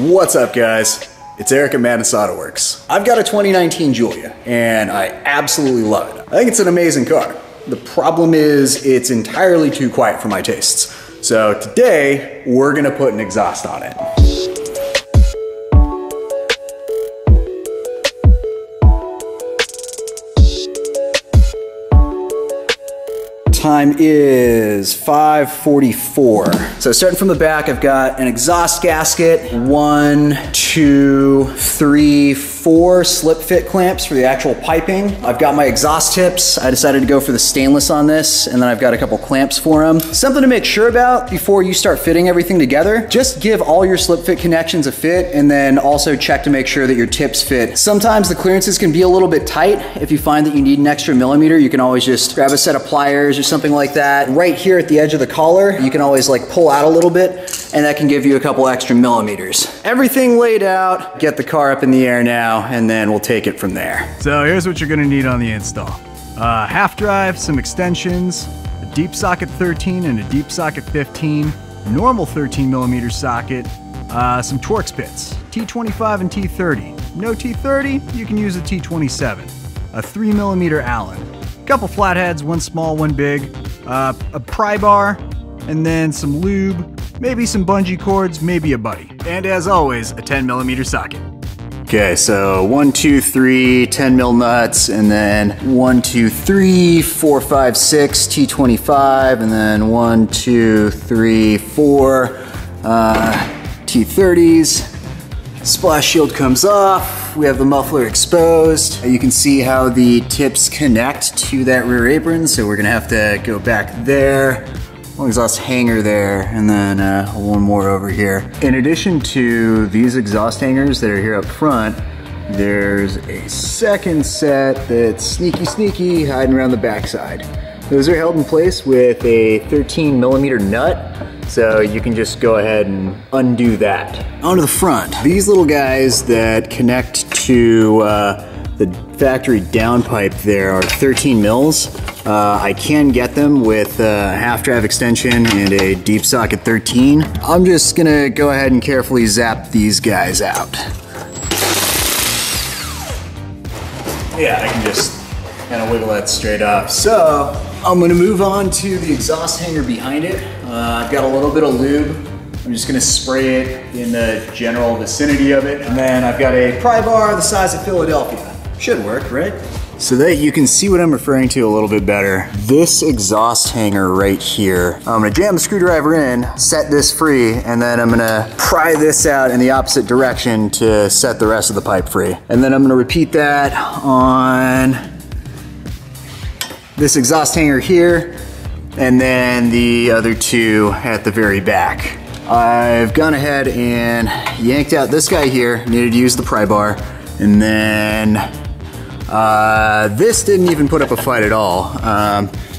What's up, guys? It's Eric at Autoworks. I've got a 2019 Giulia, and I absolutely love it. I think it's an amazing car. The problem is it's entirely too quiet for my tastes. So today, we're gonna put an exhaust on it. Time is 5:44. So starting from the back, I've got an exhaust gasket, 1, 2, 3, 4 slip fit clamps for the actual piping. I've got my exhaust tips. I decided to go for the stainless on this, and then I've got a couple clamps for them. Something to make sure about before you start fitting everything together, just give all your slip fit connections a fit, and then also check to make sure that your tips fit. Sometimes the clearances can be a little bit tight. If you find that you need an extra millimeter, you can always just grab a set of pliers or something like that. Right here at the edge of the collar, you can always like pull out a little bit, and that can give you a couple extra millimeters. Everything laid out, get the car up in the air now, and then we'll take it from there. So here's what you're gonna need on the install. Half drive, some extensions, a deep socket 13 and a deep socket 15, normal 13 millimeter socket, some Torx bits, T25 and T30. No T30, you can use a T27. A 3 millimeter Allen. A couple flatheads, one small, one big, a pry bar, and then some lube, maybe some bungee cords, maybe a buddy. And as always, a 10 millimeter socket. Okay, so 1, 2, 3, 10 mil nuts, and then 1, 2, 3, 4, 5, 6, T25, and then 1, 2, 3, 4, T30s. Splash shield comes off. We have the muffler exposed. You can see how the tips connect to that rear apron, so we're gonna have to go back there. One exhaust hanger there, and then one more over here. In addition to these exhaust hangers that are here up front, there's a second set that's sneaky hiding around the backside. Those are held in place with a 13 millimeter nut, so you can just go ahead and undo that. Onto the front. These little guys that connect to the factory downpipe there are 13 mils. I can get them with a half drive extension and a deep socket 13. I'm just gonna go ahead and carefully zap these guys out. Yeah, I can just kind of wiggle that straight up. So I'm gonna move on to the exhaust hanger behind it. I've got a little bit of lube. I'm just gonna spray it in the general vicinity of it. And then I've got a pry bar the size of Philadelphia. Should work, right? So that you can see what I'm referring to a little bit better. This exhaust hanger right here, I'm gonna jam the screwdriver in, set this free, and then I'm gonna pry this out in the opposite direction to set the rest of the pipe free. And then I'm gonna repeat that on this exhaust hanger here, and then the other two at the very back. I've gone ahead and yanked out this guy here, needed to use the pry bar, and then this didn't even put up a fight at all.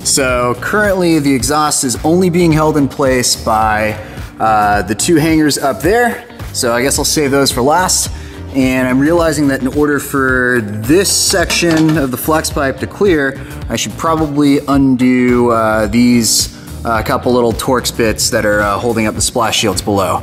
So currently the exhaust is only being held in place by the two hangers up there. So I guess I'll save those for last. And I'm realizing that in order for this section of the flex pipe to clear, I should probably undo these couple little Torx bits that are holding up the splash shields below.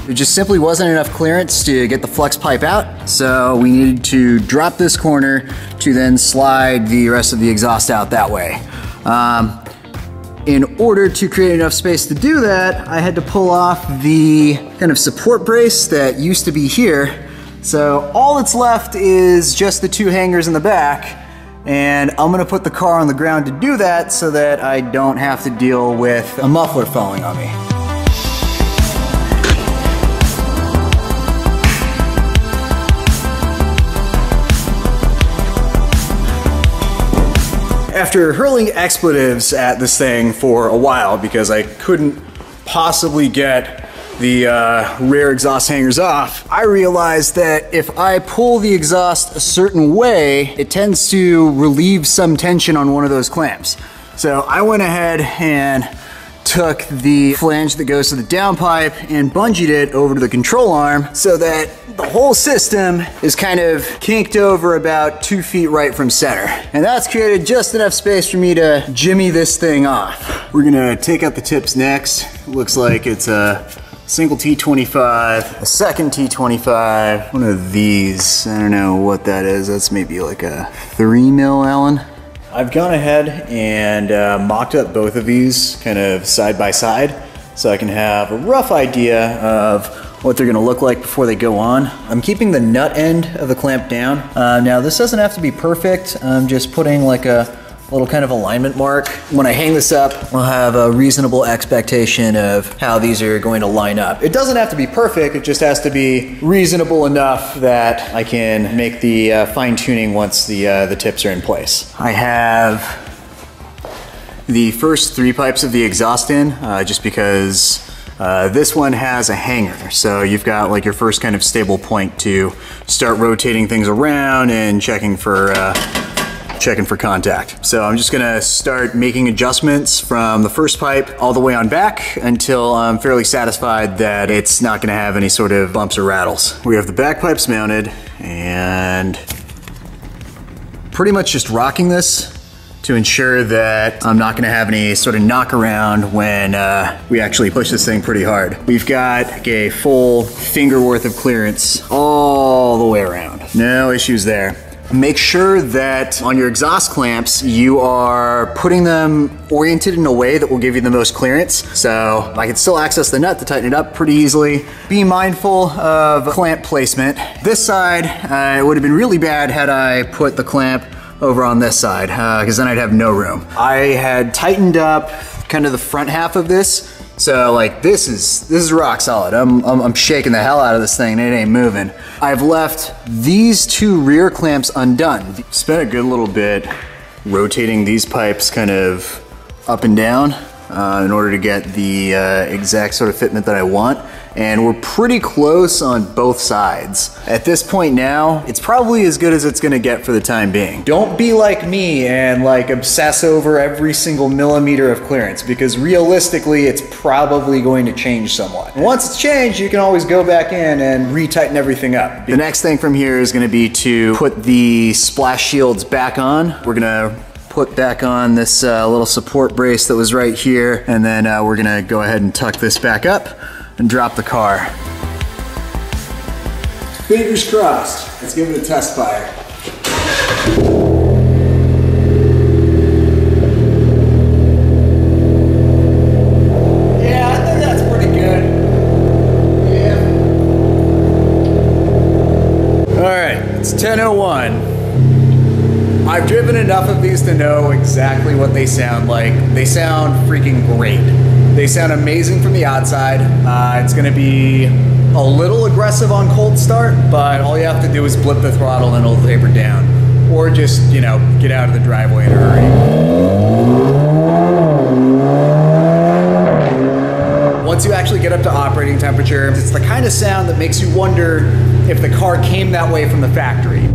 There just simply wasn't enough clearance to get the flex pipe out, so we needed to drop this corner to then slide the rest of the exhaust out that way. In order to create enough space to do that, I had to pull off the kind of support brace that used to be here. So all that's left is just the two hangers in the back, and I'm gonna put the car on the ground to do that so that I don't have to deal with a muffler falling on me. After hurling expletives at this thing for a while because I couldn't possibly get the rear exhaust hangers off, I realized that if I pull the exhaust a certain way, it tends to relieve some tension on one of those clamps. So I went ahead and took the flange that goes to the downpipe and bungeed it over to the control arm so that the whole system is kind of kinked over about 2 feet right from center. And that's created just enough space for me to jimmy this thing off. We're gonna take out the tips next. Looks like it's a single T25, a second T25, one of these, I don't know what that is, that's maybe like a 3 mil Allen. I've gone ahead and mocked up both of these kind of side by side so I can have a rough idea of what they're gonna look like before they go on. I'm keeping the nut end of the clamp down. Now this doesn't have to be perfect, I'm just putting like a little kind of alignment mark. When I hang this up, I'll have a reasonable expectation of how these are going to line up. It doesn't have to be perfect, it just has to be reasonable enough that I can make the fine tuning once the tips are in place. I have the first 3 pipes of the exhaust in, just because this one has a hanger. So you've got like your first kind of stable point to start rotating things around and checking for contact. So I'm just gonna start making adjustments from the first pipe all the way on back until I'm fairly satisfied that it's not gonna have any sort of bumps or rattles. We have the back pipes mounted and pretty much just rocking this to ensure that I'm not gonna have any sort of knock around when we actually push this thing pretty hard. We've got a full finger worth of clearance all the way around. No issues there. Make sure that on your exhaust clamps, you are putting them oriented in a way that will give you the most clearance. So I can still access the nut to tighten it up pretty easily. Be mindful of clamp placement. This side, it would have been really bad had I put the clamp over on this side, because then I'd have no room. I had tightened up kind of the front half of this. So like this is rock solid. I'm shaking the hell out of this thing and it ain't moving. I've left these 2 rear clamps undone. Spent a good little bit rotating these pipes kind of up and down in order to get the exact sort of fitment that I want. And we're pretty close on both sides. At this point now, it's probably as good as it's gonna get for the time being. Don't be like me and like obsess over every single millimeter of clearance, because realistically, it's probably going to change somewhat. Once it's changed, you can always go back in and retighten everything up. The next thing from here is gonna be to put the splash shields back on. We're gonna put back on this little support brace that was right here, and then we're gonna go ahead and tuck this back up and drop the car. Fingers crossed. Let's give it a test fire. Yeah, I think that's pretty good. Yeah. All right, it's 10:01. I've driven enough of these to know exactly what they sound like. They sound freaking great. They sound amazing from the outside. It's gonna be a little aggressive on cold start, but all you have to do is blip the throttle and it'll taper down. Or just, you know, get out of the driveway in a hurry. Once you actually get up to operating temperature, it's the kind of sound that makes you wonder if the car came that way from the factory.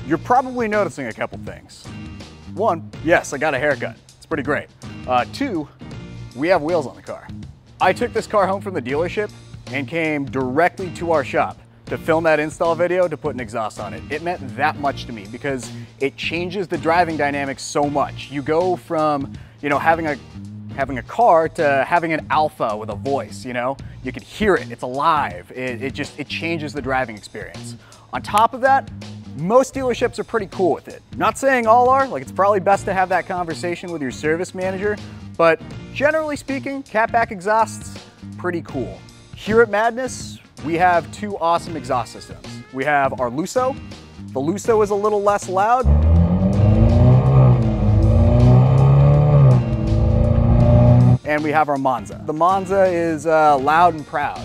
You're probably noticing a couple things. 1, yes, I got a haircut. It's pretty great. 2, we have wheels on the car. I took this car home from the dealership and came directly to our shop to film that install video to put an exhaust on it. It meant that much to me because it changes the driving dynamics so much. You go from, you know, having a car to having an Alfa with a voice, you know? You can hear it, it's alive. It changes the driving experience. On top of that, most dealerships are pretty cool with it. Not saying all are, like it's probably best to have that conversation with your service manager, but generally speaking, catback exhausts, pretty cool. Here at Madness, we have 2 awesome exhaust systems. We have our Lusso. The Lusso is a little less loud. And we have our Monza. The Monza is loud and proud.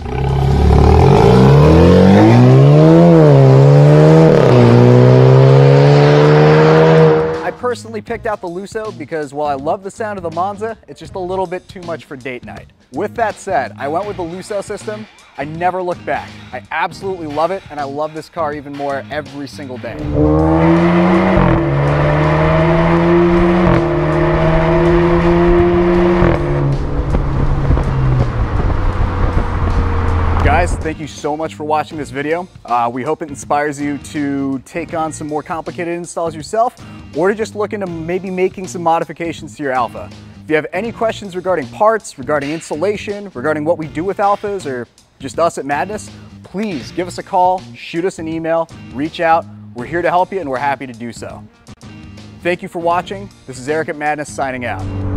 personally picked out the Lusso because while I love the sound of the Monza, it's just a little bit too much for date night. With that said, I went with the Lusso system. I never looked back. I absolutely love it, and I love this car even more every single day. Guys, thank you so much for watching this video. We hope it inspires you to take on some more complicated installs yourself, or to just look into maybe making some modifications to your Alfa. If you have any questions regarding parts, regarding installation, regarding what we do with Alfas, or just us at Madness, please give us a call, shoot us an email, reach out. We're here to help you, and we're happy to do so. Thank you for watching. This is Eric at Madness signing out.